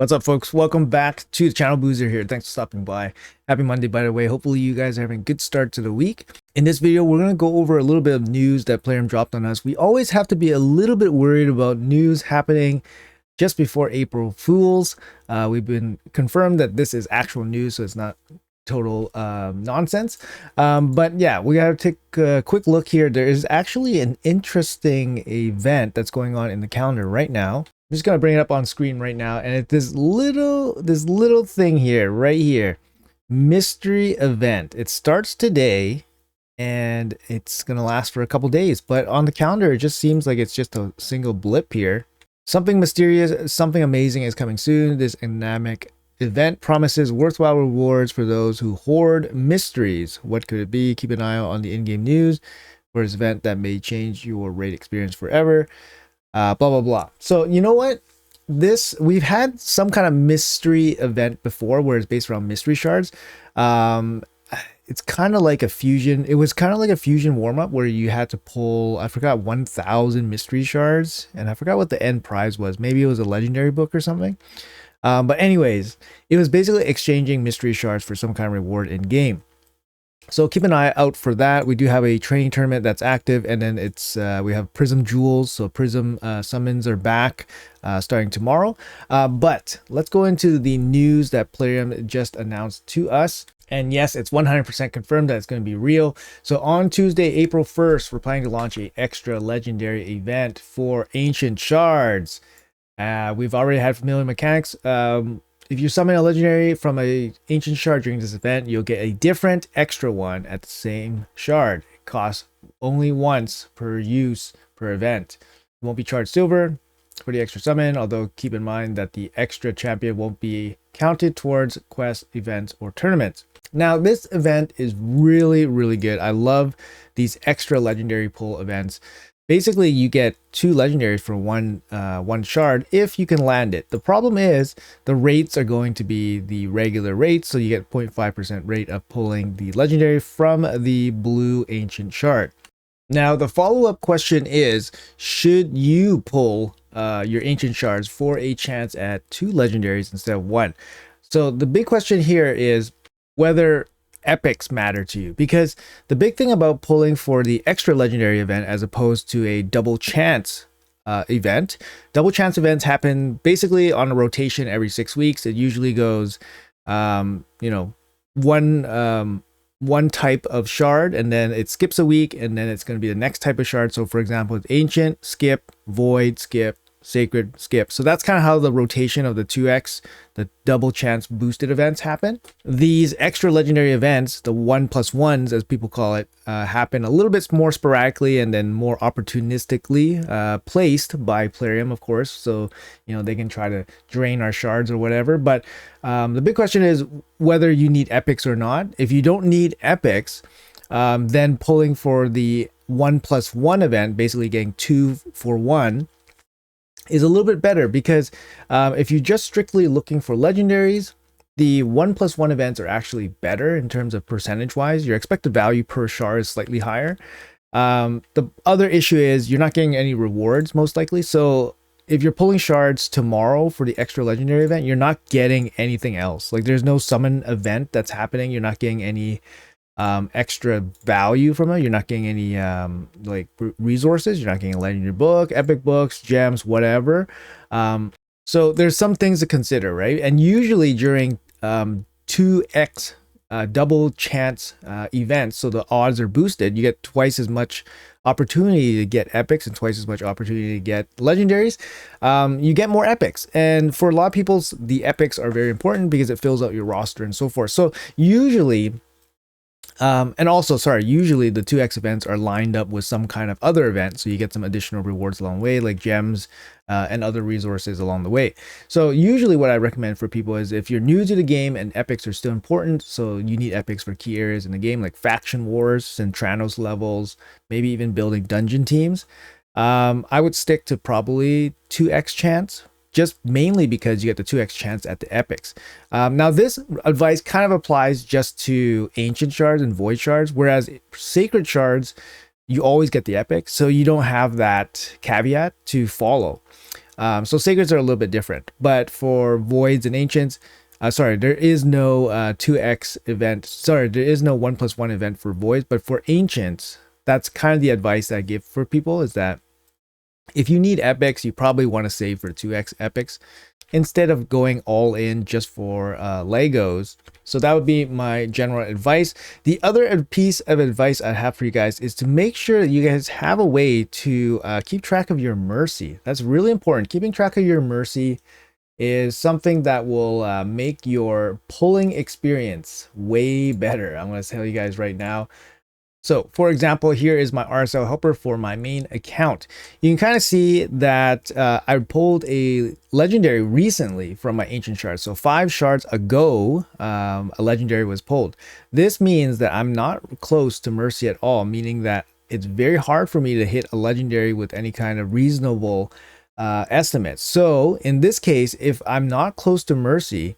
What's up, folks? Welcome back to the channel. Boozer here. Thanks for stopping by. Happy Monday, by the way. Hopefully you guys are having a good start to the week. In this video, we're going to go over a little bit of news that Plarium dropped on us. We always have to be a little bit worried about news happening just before April Fools. We've been confirmed that this is actual news, so it's not total nonsense. But yeah, we got to take a quick look here. There is actually an interesting event that's going on in the calendar right now. I'm just gonna bring it up on screen right now, and it's this little thing here, right here, mystery event. It starts today, and it's gonna last for a couple days. But on the calendar, it just seems like it's just a single blip here. Something mysterious, something amazing is coming soon. This dynamic event promises worthwhile rewards for those who hoard mysteries. What could it be? Keep an eye out on the in-game news for this event that may change your raid experience forever. Blah blah blah. So you know what, we've had some kind of mystery event before where it's based around mystery shards. It's kind of like a fusion. It was kind of like a fusion warm-up where you had to pull, I forgot, 1,000 mystery shards, and I forgot what the end prize was. Maybe it was a legendary book or something. But anyways, it was basically exchanging mystery shards for some kind of reward in game. So keep an eye out for that. We do have a training tournament that's active, and then it's we have Prism Jewels. So Prism summons are back starting tomorrow. But let's go into the news that Plarium just announced to us. And yes, it's 100% confirmed that it's going to be real. So on Tuesday, April 1st, we're planning to launch an extra legendary event for Ancient Shards. We've already had familiar mechanics. If you summon a legendary from a ancient shard during this event, you'll get a different extra one at the same shard. It costs only once per use per event. You won't be charged silver for the extra summon, although keep in mind that the extra champion won't be counted towards quest events or tournaments. Now, this event is really good. I love these extra legendary pull events. Basically, you get 2 legendaries for one shard if you can land it. The problem is the rates are going to be the regular rates, so you get 0.5% rate of pulling the legendary from the blue ancient shard. Now, the follow-up question is, should you pull your ancient shards for a chance at 2 legendaries instead of 1? So the big question here is whether epics matter to you, because the big thing about pulling for the extra legendary event as opposed to a double chance event, double chance events happen basically on a rotation every 6 weeks. It usually goes one type of shard, and then it skips a week, and then it's going to be the next type of shard. So for example, it's ancient, skip, void, skip, sacred, skip. So that's kind of how the rotation of the 2x, the double chance boosted events happen. These extra legendary events, the 1+1s as people call it, happen a little bit more sporadically and then more opportunistically placed by Plarium, of course. So they can try to drain our shards or whatever. But the big question is whether you need epics or not. If you don't need epics, then pulling for the 1+1 event, basically getting 2 for 1, is a little bit better, because if you're just strictly looking for legendaries, the 1+1 events are actually better in terms of percentage wise. Your expected value per shard is slightly higher. The other issue is you're not getting any rewards most likely. So if you're pulling shards tomorrow for the extra legendary event, you're not getting anything else. Like, there's no summon event that's happening. You're not getting any extra value from it. You're not getting any resources. You're not getting a legendary book, epic books, gems, whatever. So there's some things to consider, right? And usually during 2x double chance events, so the odds are boosted, you get twice as much opportunity to get epics and twice as much opportunity to get legendaries. You get more epics, and for a lot of people, the epics are very important because it fills out your roster and so forth. So usually usually the 2x events are lined up with some kind of other event, so you get some additional rewards along the way, like gems and other resources along the way. So usually what I recommend for people is, if you're new to the game and epics are still important, so you need epics for key areas in the game like faction wars, Centranos levels, maybe even building dungeon teams, I would stick to probably 2x chance, just mainly because you get the 2x chance at the epics. Now, this advice kind of applies just to ancient shards and void shards, whereas sacred shards, you always get the epic, so you don't have that caveat to follow. So sacreds are a little bit different, but for voids and ancients, sorry, there is no 2x event. Sorry, there is no 1+1 event for voids, but for ancients, that's kind of the advice I give for people, is that if you need epics, you probably want to save for 2x epics instead of going all in just for Legos. So that would be my general advice. The other piece of advice I have for you guys is to make sure that you guys have a way to keep track of your mercy. That's really important. Keeping track of your mercy is something that will make your pulling experience way better. I'm going to tell you guys right now. So for example, here is my RSL helper for my main account. You can kind of see that I pulled a legendary recently from my ancient shards. So 5 shards ago, a legendary was pulled. This means that I'm not close to mercy at all, meaning that it's very hard for me to hit a legendary with any kind of reasonable estimate. So in this case, if I'm not close to mercy,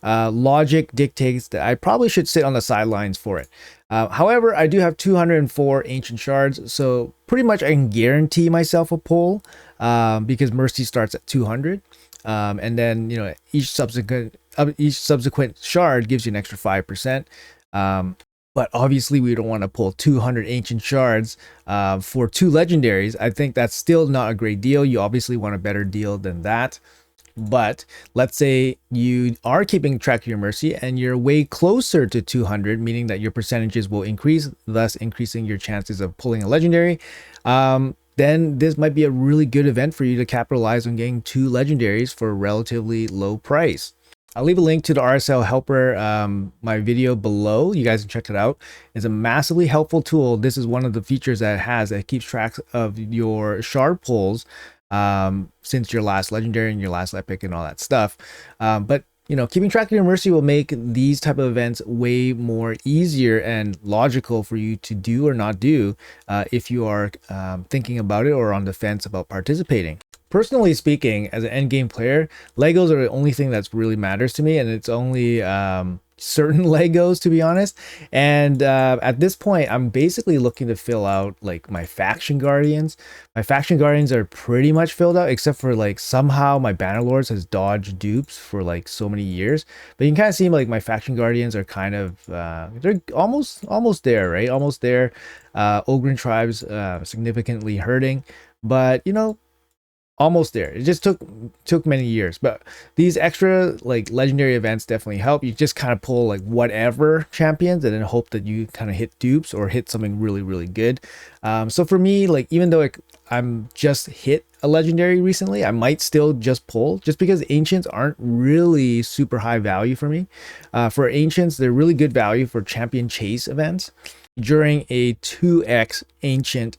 logic dictates that I probably should sit on the sidelines for it. However, I do have 204 ancient shards, so pretty much I can guarantee myself a pull because mercy starts at 200, and then each subsequent shard gives you an extra 5%. But obviously we don't want to pull 200 ancient shards for 2 legendaries. I think that's still not a great deal. You obviously want a better deal than that. But let's say you are keeping track of your mercy and you're way closer to 200, meaning that your percentages will increase, thus increasing your chances of pulling a legendary. Then this might be a really good event for you to capitalize on getting 2 legendaries for a relatively low price. I'll leave a link to the RSL helper, my video below. You guys can check it out. It's a massively helpful tool. This is one of the features that it has that keeps track of your shard pulls since your last legendary and your last epic and all that stuff. But keeping track of your mercy will make these type of events way more easier and logical for you to do or not do if you are thinking about it or on the fence about participating. Personally speaking, as an endgame player, Legos are the only thing that's really matters to me, and it's only certain Legos, to be honest. And at this point, I'm basically looking to fill out like my faction guardians. My faction guardians are pretty much filled out, except for like somehow my Bannerlords has dodged dupes for like so many years. But you can kind of see like my faction guardians are kind of they're almost there, right? Almost there. Ogren tribes significantly hurting, but almost there. It just took many years, but these extra like legendary events definitely help. You just kind of pull like whatever champions and then hope that you kind of hit dupes or hit something really good. So for me, like even though I'm just hit a legendary recently, I might still just pull, just because ancients aren't really super high value for me. For ancients, they're really good value for champion chase events during a 2x ancient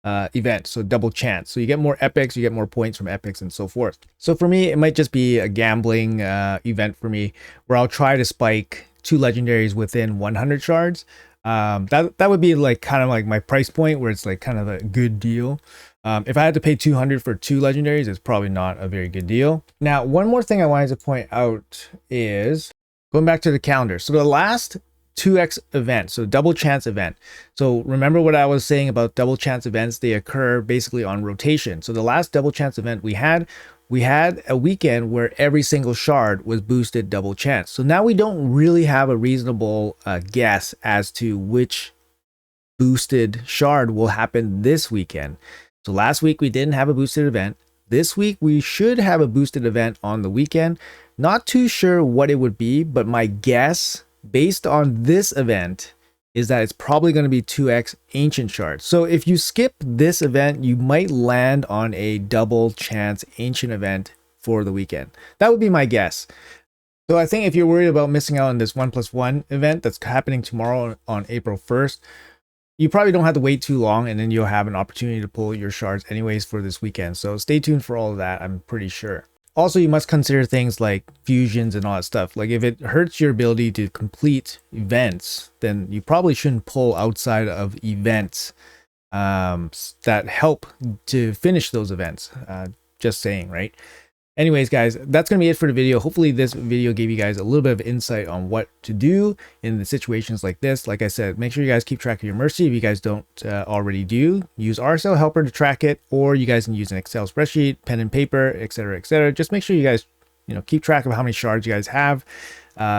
event, so double chance. So you get more epics, you get more points from epics and so forth. So for me, it might just be a gambling event for me where I'll try to spike 2 legendaries within 100 shards. That would be like kind of like my price point where it's like kind of a good deal. If I had to pay 200 for 2 legendaries, it's probably not a very good deal. Now, one more thing I wanted to point out is going back to the calendar. So the last 2x event, so double chance event. So remember what I was saying about double chance events, they occur basically on rotation. So the last double chance event we had a weekend where every single shard was boosted double chance. So now we don't really have a reasonable guess as to which boosted shard will happen this weekend. So last week we didn't have a boosted event. This week we should have a boosted event on the weekend. Not too sure what it would be, but my guess based on this event is that it's probably going to be 2x ancient shards. So if you skip this event, you might land on a double chance ancient event for the weekend. That would be my guess. So I think if you're worried about missing out on this 1+1 event that's happening tomorrow on April 1st, you probably don't have to wait too long, and then you'll have an opportunity to pull your shards anyways for this weekend. So stay tuned for all of that, I'm pretty sure. Also, you must consider things like fusions and all that stuff. Like if it hurts your ability to complete events, then you probably shouldn't pull outside of events that help to finish those events. Just saying, right? Anyways, guys, that's going to be it for the video. Hopefully this video gave you guys a little bit of insight on what to do in the situations like this. Like I said, make sure you guys keep track of your mercy. If you guys don't already do, use RSL Helper to track it, or you guys can use an Excel spreadsheet, pen and paper, etc., etc. Just make sure you guys, keep track of how many shards you guys have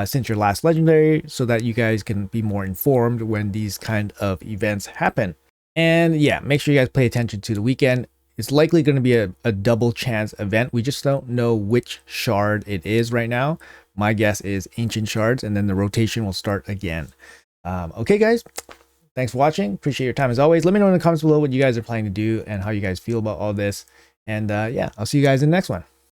since your last legendary, so that you guys can be more informed when these kind of events happen. And yeah, make sure you guys pay attention to the weekend. It's likely going to be a double chance event. We just don't know which shard it is right now. My guess is ancient shards, and then the rotation will start again. Okay, guys, thanks for watching. Appreciate your time as always. Let me know in the comments below what you guys are planning to do and how you guys feel about all this. And yeah, I'll see you guys in the next one.